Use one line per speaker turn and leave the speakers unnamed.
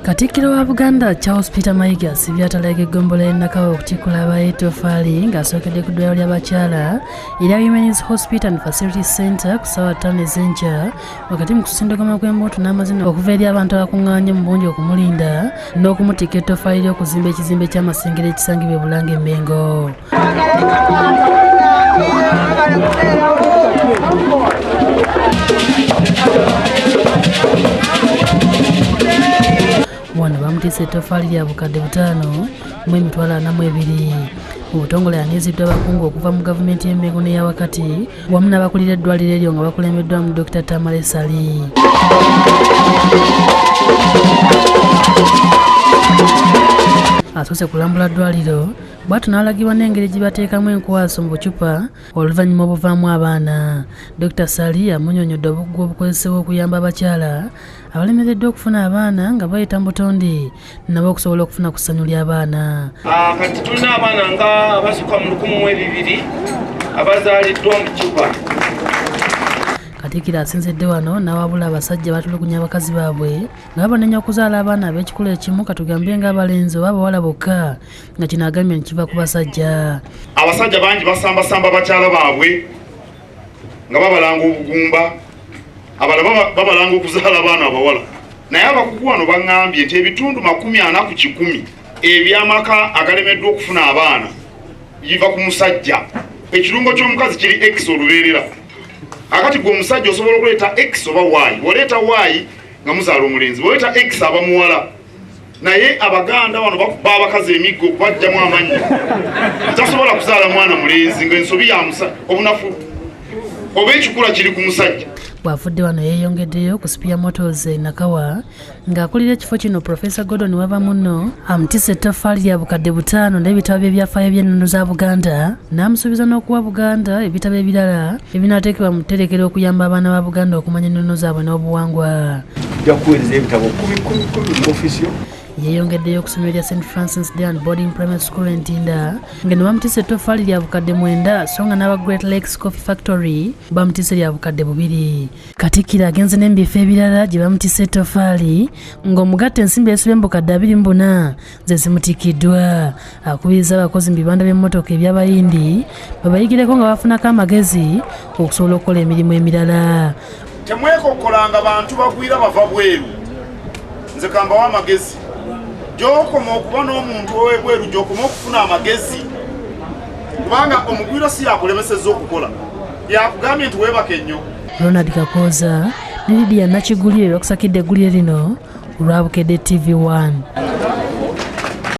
Katikkiro wa Buganda Charles Peter Mayiga asibye atalage Ggombolola Nakawa okutikula aba ettoffaali ng'asookedde ku ddwaliro ly'abakyala erya Women's Hospital and Facility Center ku ssaawa 5 ez'enkya wakati mu kusindogama kw'embooto n'amazina okuva eri abantu abakuŋŋaanye mu bungi okumulinda n'okumutikka ettoffaali ly'okuzimba ekizimbe ky'amasengere ekisangibwa e Bulange e Mengo. Wano bamutiisa ettoffaali lya bukadde 5 mu emitwalo 42. Mu butongole yanyiziddwa abakungu okuva mu gavumenti y'e Mengo n'eya wakati wamu n'abakulira eddwaliro eryo nga bakulembeddwamu Dr. Tamale Sali. Asoose kulambula ddwaliro bw'atyo n'alagibwa n'engeri gye bateekamu enkwaso mu bucupa oluvannyuma obuvaamu abaana. Dr. Sali amunyonyodde obuggwa obukozesebwa okuyamba abakyala abalemereddwa okufuna abaana nga bayita mu butonde nabo okusobola okufuna ku ssanyu ly'abaana.
Kati tulina abaana nga abasukka mu 1200 abazaaliddwa mu Cuba.
Katikkiro asinzidde wano n'awabula abasajja batulugunya abakazi baabwe nga babanenya okuzaala abaana ab'ekikula ekimu katugambe ng'abalenzi oba abawala bokka nga kino agambye nekiva ku basajja.
Abasajja bangi basambasamba bakyala baabwe nga babalanga obugumba abalala babalanga okuzaala abaana abawala, naye abakugu wano baŋŋambye nti ebitundu 40 ku 100 eby'amaka agalemeddwa okufuna abaana biva ku musajja. Ekirungo ky'omukazi kiri X olubeerera. Akati gwe omusajja osobola okuleeta X oba Y, oleeta Y nga muzaala omulenzi, oleeta X aba muwala. Naye Abaganda wano bakuba abakazi emiggo okubajjamu amannya. Tasobola kuzaala mwana mulenzi ng'ensobi ya obunafu oba ekikula kiri ku musajja.
Bw'afudde wano yeeyongeddeyo ku Spear Motors e Nakawa ng'akulira ekifo kino Professor Gordon wava munno amutisse ettoffaali lya bukadde 5 n'ebitabo by'ebyafaayo by'ennono za Buganda n'amusuubiza n'okuwa Buganda ebitabo ebirala ebinaateekebwa mu tterekero okuyamba abaana ba Buganda okumanya ennono zaabwe n'obuwangwa.
Ojja kuweereza ebitabo 10 mu ofiisi yo.
Yeeyongeddeyo ku ssomero lya St. Francis Day Boarding Primary School e Ntinda ng'eno bamutisse ettoffaali lya bukadde 9 so nga n'aba Great Lakes Coffee Factory bamutisse lya bukadde 2. Katikkiro agenze n'embifo ebirala gye bamutisse ettoffaali ng'omugatte ensimbi esibye mu bukadde 24 ze zimutikkiddwa. Akubiriza abakozi mu bibanda by'emmotoka eby'abayindi babayigireko nga bafunako amagezi okusobola okukola emirimu emirala.
Temwekokkolanga bantu bagwira bava bweru. Nze kambawo amagezi. Gy'okoma okuba n'omuntu ow'ebweru gy'okoma okufuna amagezi. Kubanga omugwira si yakulemesezza okukola. Yakugambye nti weebake nnyo.
Ronald Kakoza ne Lydia Nakigulire bakusakidde eggulire lino olwa Bukedde TV1.